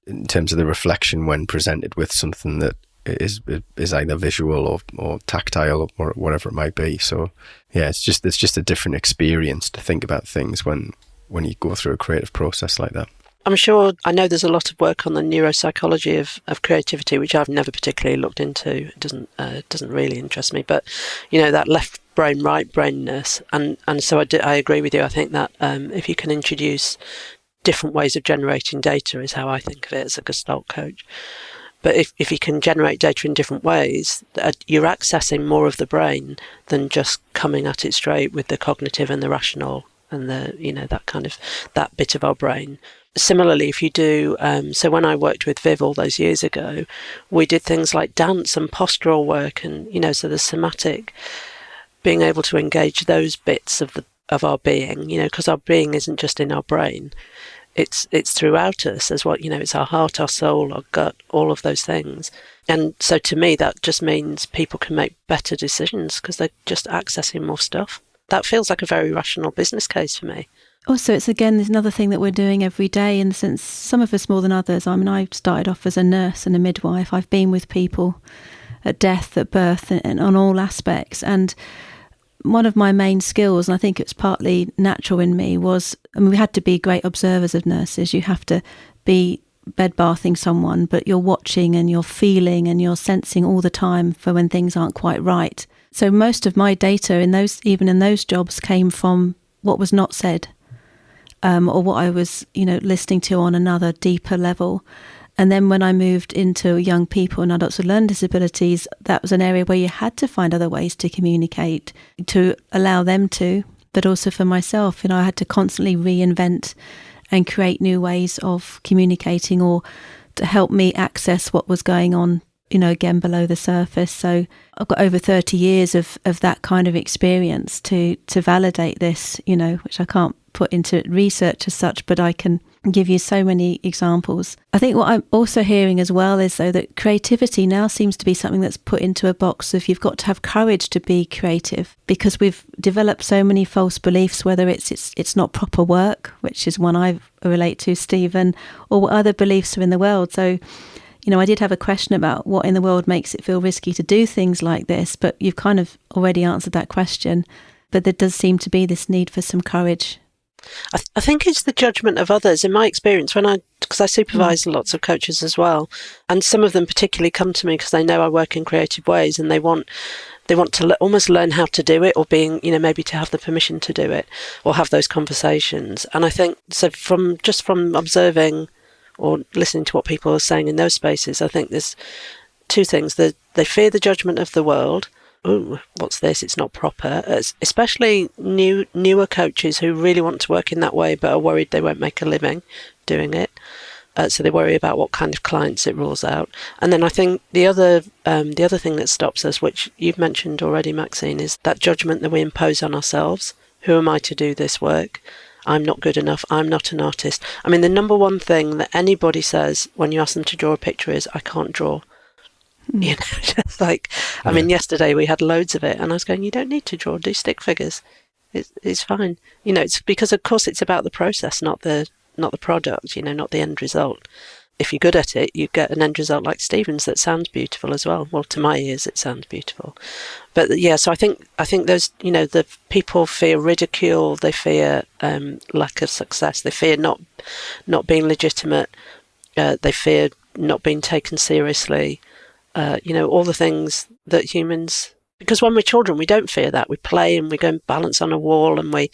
in terms of the reflection when presented with something that is either visual or tactile or whatever it might be. So yeah, it's just a different experience to think about things when you go through a creative process like that. I know there's a lot of work on the neuropsychology of creativity, which I've never particularly looked into. It doesn't really interest me, but that left brain, right brainness, and so I agree with you. I think that if you can introduce different ways of generating data is how I think of it as a Gestalt coach. But if you can generate data in different ways, you're accessing more of the brain than just coming at it straight with the cognitive and the rational and that bit of our brain. Similarly, if you do, so when I worked with Viv all those years ago, we did things like dance and postural work, and so the somatic, being able to engage those bits of our being, because our being isn't just in our brain, it's throughout us as well. It's our heart, our soul, our gut, all of those things. And so to me, that just means people can make better decisions because they're just accessing more stuff. That feels like a very rational business case for me. Also, it's there's another thing that we're doing every day, in the sense some of us more than others. I mean, I started off as a nurse and a midwife. I've been with people at death, at birth, and on all aspects. And one of my main skills, and I think it's partly natural in me, was, we had to be great observers of nurses. You have to be bed bathing someone, but you're watching and you're feeling and you're sensing all the time for when things aren't quite right. So most of my data even in those jobs came from what was not said. Or what I was, listening to on another deeper level. And then when I moved into young people and adults with learning disabilities, that was an area where you had to find other ways to communicate, to allow them to, but also for myself. I had to constantly reinvent and create new ways of communicating, or to help me access what was going on, again, below the surface. So I've got over 30 years of that kind of experience to validate this, which I can't put into research as such, but I can give you so many examples. I think what I'm also hearing as well is, though, that creativity now seems to be something that's put into a box of you've got to have courage to be creative, because we've developed so many false beliefs, whether it's not proper work, which is one I relate to, Stephen, or what other beliefs are in the world. So I did have a question about what in the world makes it feel risky to do things like this, but you've kind of already answered that question. But there does seem to be this need for some courage. I think it's the judgment of others. In my experience, because I supervise lots of coaches as well, and some of them particularly come to me because they know I work in creative ways, and they want to almost learn how to do it, or being, maybe to have the permission to do it, or have those conversations. And I think, so from observing or listening to what people are saying in those spaces, I think there's two things. They fear the judgment of the world. Oh, what's this? It's not proper. Especially newer coaches who really want to work in that way, but are worried they won't make a living doing it. So they worry about what kind of clients it rules out. And then I think the other thing that stops us, which you've mentioned already, Maxine, is that judgment that we impose on ourselves. Who am I to do this work? I'm not good enough. I'm not an artist. I mean, the number one thing that anybody says when you ask them to draw a picture is, I can't draw. Just like, I mean, yesterday we had loads of it, and I was going, you don't need to draw, do stick figures. It's fine. It's because, of course, it's about the process, not the product, not the end result. If you're good at it, you get an end result like Stephen's that sounds beautiful as well. Well, to my ears, it sounds beautiful. But yeah, so I think those, the people fear ridicule, they fear lack of success, they fear not being legitimate, they fear not being taken seriously. All the things that humans, because when we're children, we don't fear that. We play and we go and balance on a wall and we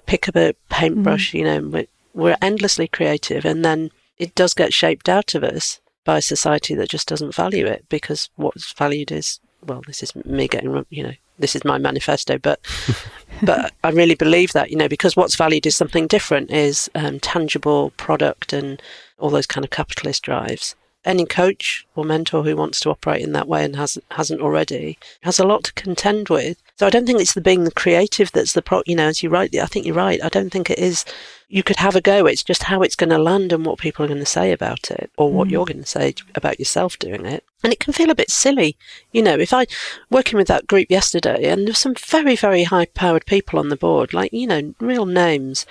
pick up a paintbrush, we're endlessly creative. And then it does get shaped out of us by a society that just doesn't value it, because what's valued is, well, this is me getting, this is my manifesto, but I really believe that, because what's valued is something different, is tangible product and all those kind of capitalist drives. Any coach or mentor who wants to operate in that way and hasn't already has a lot to contend with. So I don't think it's being the creative that's the as you rightly, I think you're right. I don't think it is. You could have a go. It's just how it's going to land and what people are going to say about it, or what you're going to say about yourself doing it. And it can feel a bit silly. If I working with that group yesterday, and there's some very, very high-powered people on the board, like, real names.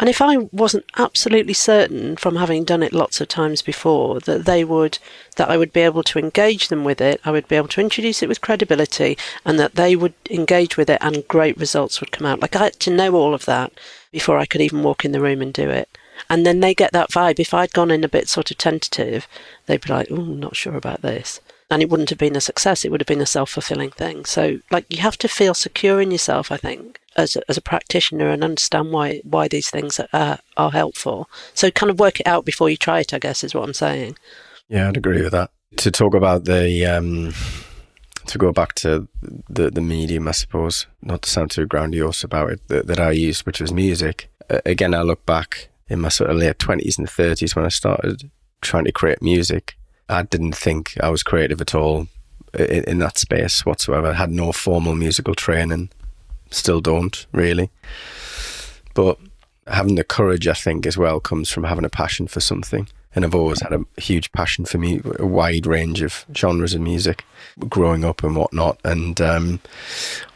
And if I wasn't absolutely certain, from having done it lots of times before, that I would be able to engage them with it, I would be able to introduce it with credibility, and that they would engage with it and great results would come out. Like, I had to know all of that before I could even walk in the room and do it. And then they get that vibe. If I'd gone in a bit sort of tentative, they'd be like, oh, not sure about this. and it wouldn't have been a success. It would have been a self-fulfilling thing. So, like, you have to feel secure in yourself, I think, as a practitioner, and understand why these things are helpful. So kind of work it out before you try it, I guess, is what I'm saying. Yeah, I'd agree with that. To talk about to go back to the medium, I suppose, not to sound too grandiose about it, that I used, which was music. Again, I look back in my sort of late 20s and 30s when I started trying to create music. I didn't think I was creative at all in that space whatsoever. I had no formal musical training, still don't really. But having the courage, I think, as well, comes from having a passion for something. And I've always had a huge passion for a wide range of genres of music growing up and whatnot. And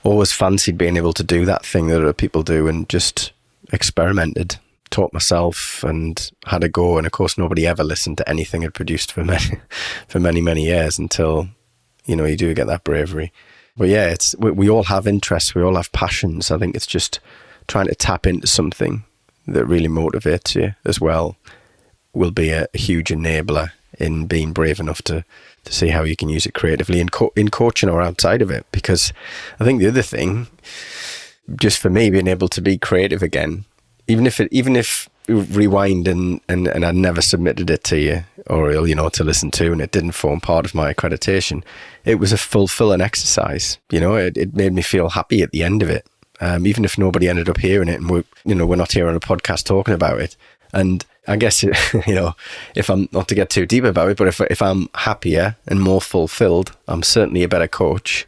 always fancied being able to do that thing that other people do, and just experimented, taught myself and had a go. And of course, nobody ever listened to anything I'd produced for many years until, you do get that bravery. But yeah, we all have interests, we all have passions. I think it's just trying to tap into something that really motivates you as well will be a huge enabler in being brave enough to see how you can use it creatively in coaching or outside of it. Because I think the other thing, just for me, being able to be creative again, even if rewind and I'd never submitted it to you, Auriel, to listen to, and it didn't form part of my accreditation, it was a fulfilling exercise. It made me feel happy at the end of it. Even if nobody ended up hearing it, and we're not here on a podcast talking about it. And I guess, if I'm not to get too deep about it, but if I'm happier and more fulfilled, I'm certainly a better coach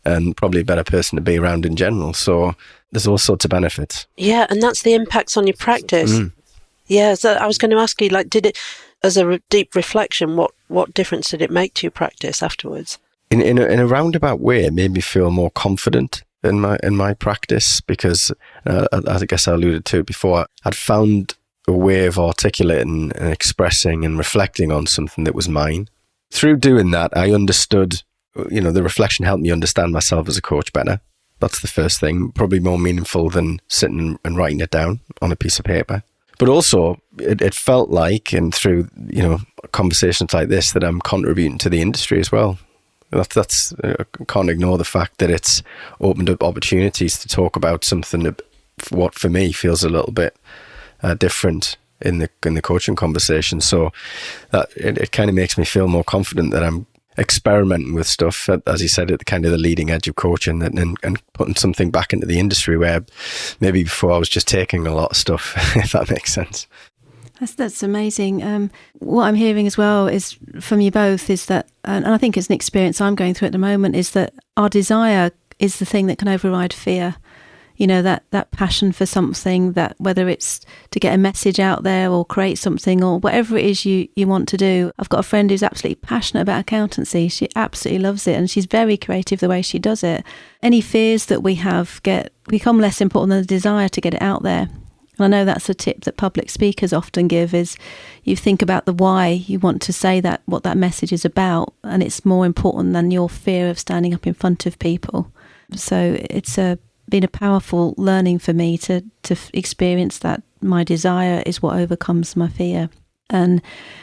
and probably a better person to be around in general. So there's all sorts of benefits. Yeah, and that's the impacts on your practice. Yeah, so I was going to ask you, did it, as a deep reflection, what difference did it make to your practice afterwards? In a roundabout way, it made me feel more confident in my practice, because I guess I alluded to it before, I'd found a way of articulating and expressing and reflecting on something that was mine. Through doing that, I understood, the reflection helped me understand myself as a coach better. That's the first thing, probably more meaningful than sitting and writing it down on a piece of paper. But also, it felt like, and through, conversations like this, that I'm contributing to the industry as well. I can't ignore the fact that it's opened up opportunities to talk about something that, what for me feels a little bit different in the coaching conversation. So that it kind of makes me feel more confident that I'm experimenting with stuff, as you said, at the kind of the leading edge of coaching, and putting something back into the industry where maybe before I was just taking a lot of stuff, if that makes sense. That's amazing. What I'm hearing as well is from you both is that, and I think it's an experience I'm going through at the moment, is that our desire is the thing that can override fear. That passion for something, that whether it's to get a message out there or create something or whatever it is you want to do. I've got a friend who's absolutely passionate about accountancy. She absolutely loves it, and she's very creative the way she does it. Any fears that we have become less important than the desire to get it out there. And I know that's a tip that public speakers often give, is you think about the why you want to say that, what that message is about, and it's more important than your fear of standing up in front of people. So it's been a powerful learning for me to experience that my desire is what overcomes my fear. And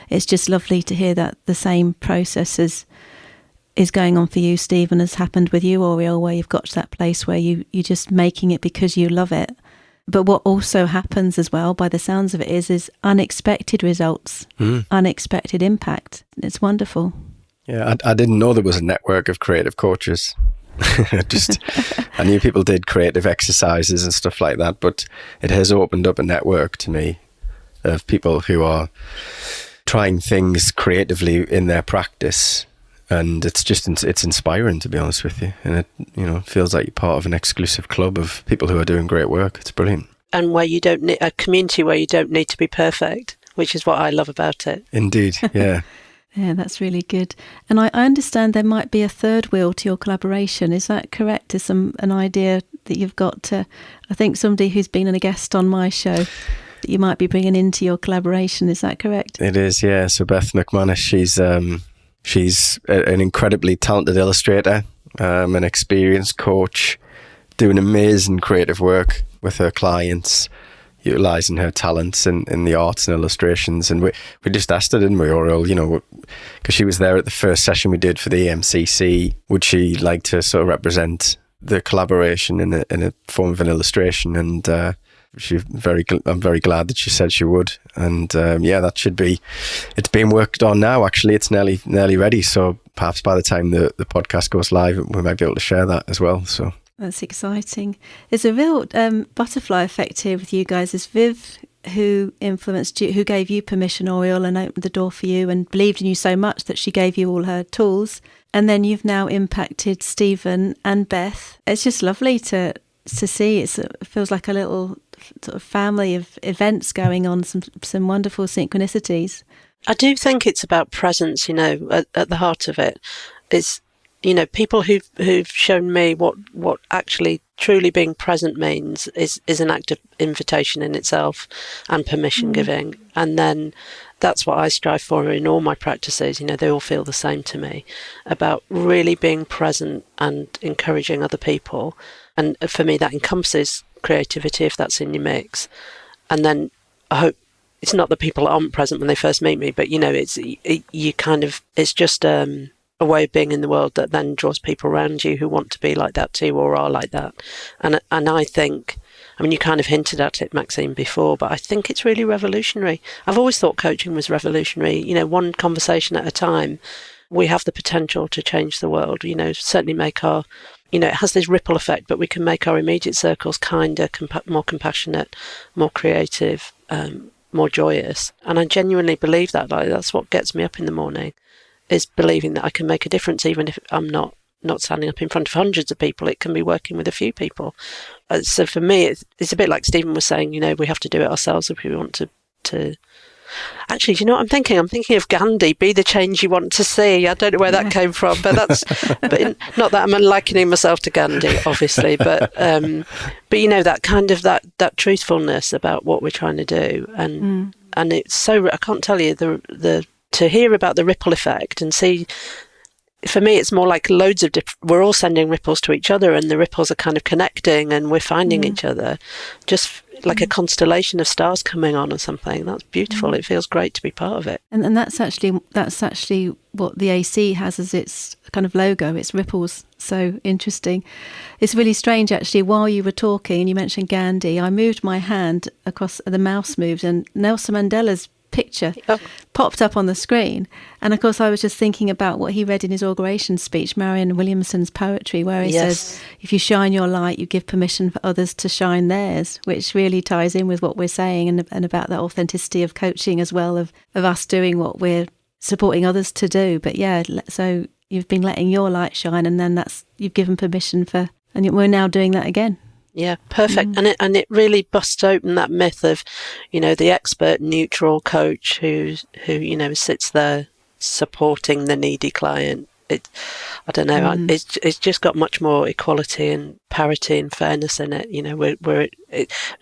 it's just lovely to hear that the same process is going on for you, Stephen, has happened with you, Auriel, where you've got to that place where you're just making it because you love it. But what also happens as well, by the sounds of it, is unexpected results, unexpected impact. It's wonderful. Yeah, I didn't know there was a network of creative coaches. I knew people did creative exercises and stuff like that, but it has opened up a network to me of people who are trying things creatively in their practice, and it's inspiring, to be honest with you. And it feels like you're part of an exclusive club of people who are doing great work. It's brilliant. And where you don't need a community where you don't need to be perfect, which is what I love about it. Indeed, yeah. Yeah, that's really good. And I understand there might be a third wheel to your collaboration. Is that correct? Is an idea that you've got to, I think somebody who's been a guest on my show, that you might be bringing into your collaboration. Is that correct? It is, yeah. So Beth McManus, she's an incredibly talented illustrator, an experienced coach, doing amazing creative work with her clients. utilising her talents in the arts and illustrations. And we just asked her, didn't we, Auriel, because she was there at the first session we did for the EMCC, would she like to sort of represent the collaboration in a form of an illustration? And I'm very glad that she said she would. And that should be, it's being worked on now. Actually, it's nearly ready. So perhaps by the time the podcast goes live, we might be able to share that as well. So that's exciting. There's a real butterfly effect here with you guys. There's Viv, who influenced you, who gave you permission, Auriel, and opened the door for you and believed in you so much that she gave you all her tools. And then you've now impacted Stephen and Beth. It's just lovely to see. It feels like a little sort of family of events going on, some wonderful synchronicities. I do think it's about presence, at the heart of it is, people who've shown me what actually truly being present means is an act of invitation in itself and permission giving. And then that's what I strive for in all my practices. They all feel the same to me, about really being present and encouraging other people. And for me, that encompasses creativity, if that's in your mix. And then I hope it's not that people aren't present when they first meet me, but it's just a way of being in the world that then draws people around you who want to be like that too, or are like that. And I think, you kind of hinted at it, Maxine, before, but I think it's really revolutionary. I've always thought coaching was revolutionary. One conversation at a time. We have the potential to change the world. Certainly make our, it has this ripple effect, but we can make our immediate circles kinder, more compassionate, more creative, more joyous. And I genuinely believe that. That's what gets me up in the morning, is believing that I can make a difference, even if I'm not standing up in front of hundreds of people. It can be working with a few people. So for me, it's a bit like Stephen was saying, we have to do it ourselves if we want to. Actually, do you know what I'm thinking? I'm thinking of Gandhi, be the change you want to see. I don't know where that came from, but not that I'm likening myself to Gandhi, obviously, but that kind of that truthfulness about what we're trying to do. And it's so, I can't tell you, to hear about the ripple effect and see, for me, it's more like loads of we're all sending ripples to each other, and the ripples are kind of connecting, and we're finding each other, just like a constellation of stars coming on or something. That's beautiful. It feels great to be part of it. And that's actually what the AC has as its kind of logo. It's ripples. So interesting. It's really strange, actually. While you were talking and you mentioned Gandhi, I moved my hand across, the mouse moved, and Nelson Mandela's picture popped up on the screen. And of course I was just thinking about what he read in his inauguration speech, Marianne Williamson's poetry, where he says, if you shine your light, you give permission for others to shine theirs, which really ties in with what we're saying and about that authenticity of coaching as well, of us doing what we're supporting others to do. But so you've been letting your light shine, and then you've given permission for, and we're now doing that again. Yeah, perfect. And it really busts open that myth of, the expert neutral coach who sits there supporting the needy client. I don't know. It's just got much more equality and parity and fairness in it.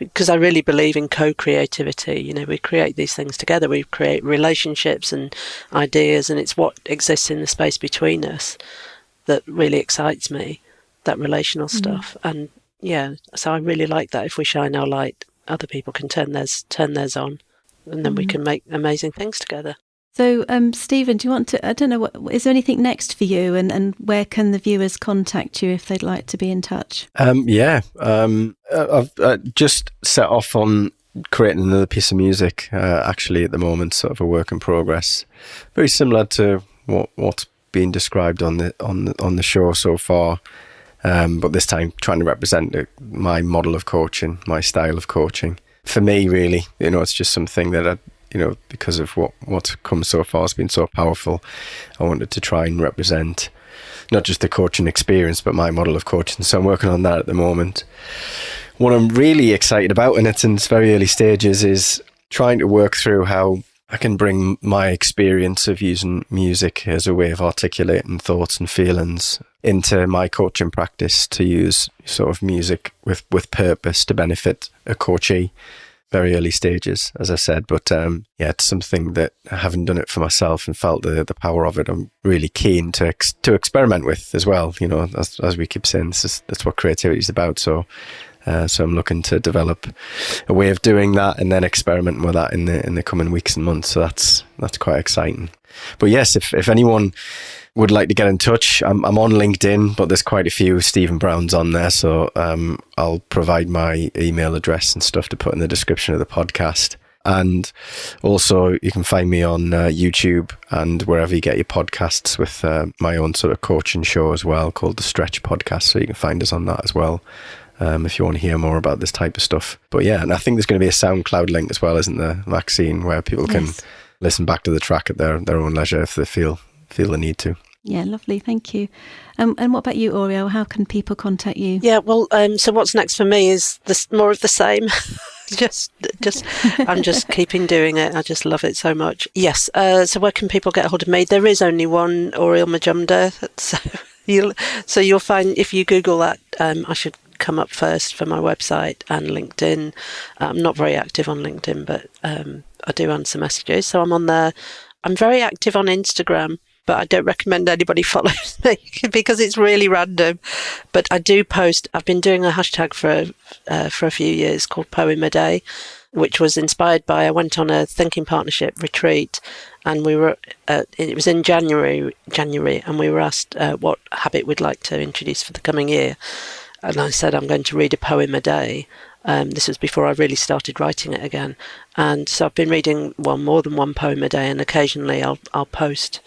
Because I really believe in co-creativity. We create these things together. We create relationships and ideas, and it's what exists in the space between us that really excites me. That relational stuff. And yeah, so I really like that. If we shine our light, other people can turn theirs on, and then we can make amazing things together. So, Stephen, do you want to, I don't know, is there anything next for you, and where can the viewers contact you if they'd like to be in touch? I've just set off on creating another piece of music, actually at the moment, sort of a work in progress. Very similar to what's been described on the show so far. But this time trying to represent my model of coaching, my style of coaching. For me, really, it's just something that because of what's come so far has been so powerful. I wanted to try and represent not just the coaching experience, but my model of coaching. So I'm working on that at the moment. What I'm really excited about, and it's in its very early stages, is trying to work through how I can bring my experience of using music as a way of articulating thoughts and feelings into my coaching practice, to use sort of music with purpose to benefit a coachee. Very early stages, as I said, but it's something that I haven't done it for myself and felt the power of it. I'm really keen to experiment with as well. As we keep saying, that's what creativity is about. So So I'm looking to develop a way of doing that and then experimenting with that in the coming weeks and months. So that's quite exciting. But yes, if anyone would like to get in touch, I'm on LinkedIn, but there's quite a few Stephen Browns on there. So I'll provide my email address and stuff to put in the description of the podcast. And also you can find me on YouTube and wherever you get your podcasts with my own sort of coaching show as well called The Stretch Podcast. So you can find us on that as well if you want to hear more about this type of stuff. But yeah, and I think there's going to be a SoundCloud link as well, isn't there, Maxine, where people can listen back to the track at their own leisure if they feel the need to. Yeah, lovely. Thank you. And what about you, Auriel? How can people contact you? Yeah, well, so what's next for me is more of the same. just I'm just keeping doing it. I just love it so much. Yes. So where can people get a hold of me? There is only one Auriel Majumdar. So you'll find if you Google that, I should come up first for my website and LinkedIn. I'm not very active on LinkedIn, but I do answer messages. So I'm on there. I'm very active on Instagram, but I don't recommend anybody follows me because it's really random. But I do post. I've been doing a hashtag for a few years called Poem a Day, which was inspired by, I went on a thinking partnership retreat, and we were it was in January, and we were asked what habit we'd like to introduce for the coming year. And I said, I'm going to read a poem a day. This was before I really started writing it again. And so I've been reading more than one poem a day, and occasionally I'll post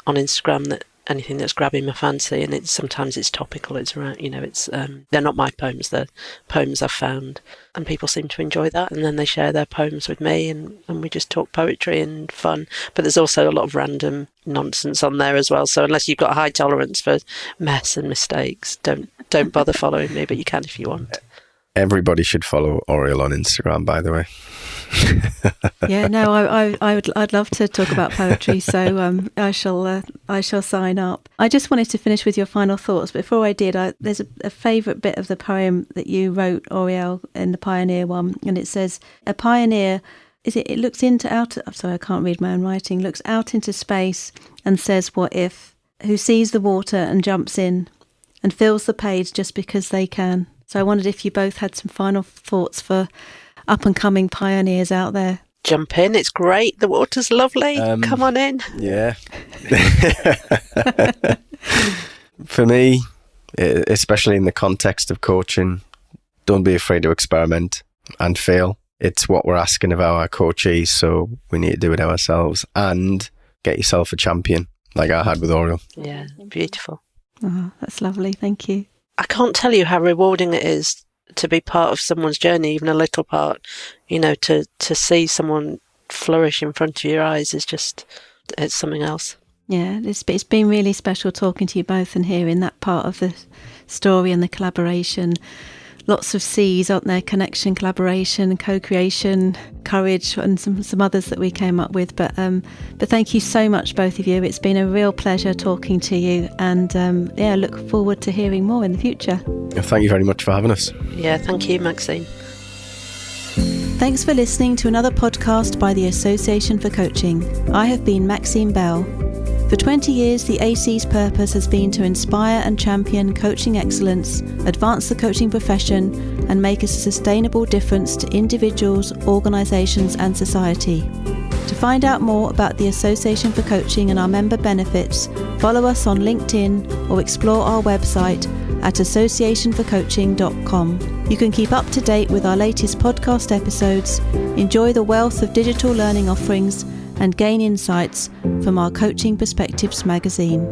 on Instagram that anything that's grabbing my fancy, and sometimes it's topical. It's around, it's they're not my poems, they're poems I've found, and people seem to enjoy that, and then they share their poems with me, and we just talk poetry and fun. But there's also a lot of random nonsense on there as well. So unless you've got a high tolerance for mess and mistakes, don't bother following me, but you can if you want. Everybody should follow Auriel on Instagram, by the way. Yeah, no, I'd love to talk about poetry, so I shall sign up. I just wanted to finish with your final thoughts. Before I did, there's a favourite bit of the poem that you wrote, Auriel, in the Pioneer one, and it says, "A pioneer it looks I'm sorry, I can't read my own writing. Looks out into space and says, what if? Who sees the water and jumps in and fills the page just because they can." So I wondered if you both had some final thoughts for up-and-coming pioneers out there. Jump in, it's great. The water's lovely. Come on in. Yeah. For me, especially in the context of coaching, don't be afraid to experiment and fail. It's what we're asking of our coachees, so we need to do it ourselves and get yourself a champion like I had with Auriel. Yeah, beautiful. Oh, that's lovely. Thank you. I can't tell you how rewarding it is to be part of someone's journey, even a little part. To see someone flourish in front of your eyes it's something else. Yeah, it's been really special talking to you both and hearing that part of the story and the collaboration. Lots of C's, aren't there? Connection, collaboration, co-creation, courage, and some others that we came up with. But thank you so much, both of you. It's been a real pleasure talking to you, and look forward to hearing more in the future. Thank you very much for having us. Yeah, thank you, Maxine. Thanks for listening to another podcast by the Association for Coaching. I have been Maxine Bell. For 20 years, the AC's purpose has been to inspire and champion coaching excellence, advance the coaching profession, and make a sustainable difference to individuals, organisations and society. To find out more about the Association for Coaching and our member benefits, follow us on LinkedIn or explore our website at associationforcoaching.com. You can keep up to date with our latest podcast episodes, enjoy the wealth of digital learning offerings, and gain insights from our Coaching Perspectives magazine.